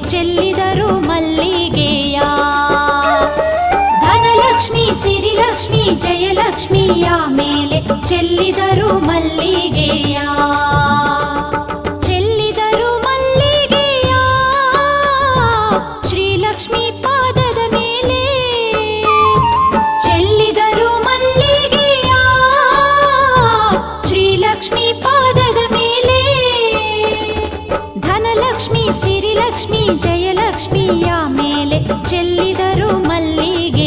ಚೆಲ್ಲಿದರು ಮಲ್ಲಿಗೆಯ. ಧನಲಕ್ಷ್ಮಿ ಸಿರಿಲಕ್ಷ್ಮಿ ಜಯಲಕ್ಷ್ಮಿಯ ಮೇಲೆ ಚೆಲ್ಲಿದರು ಮಲ್ಲಿಗೆಯ. ಚೆಲ್ಲಿದರು ಮಲ್ಲಿಗೆಯ ಶ್ರೀಲಕ್ಷ್ಮಿ ಪಾದದ ಮೇಲೆ. ಚೆಲ್ಲಿದರು ಮಲ್ಲಿಗೆಯ ಶ್ರೀಲಕ್ಷ್ಮಿ ಪಾದದ ಮೇಲೆ. ಧನಲಕ್ಷ್ಮಿ ಸಿರಿಲಕ್ಷ್ಮಿ ಜಯಲಕ್ಷ್ಮಿಯ ಮೇಲೆ ಚೆಲ್ಲಿದರು ಮಲ್ಲಿಗೆಯ.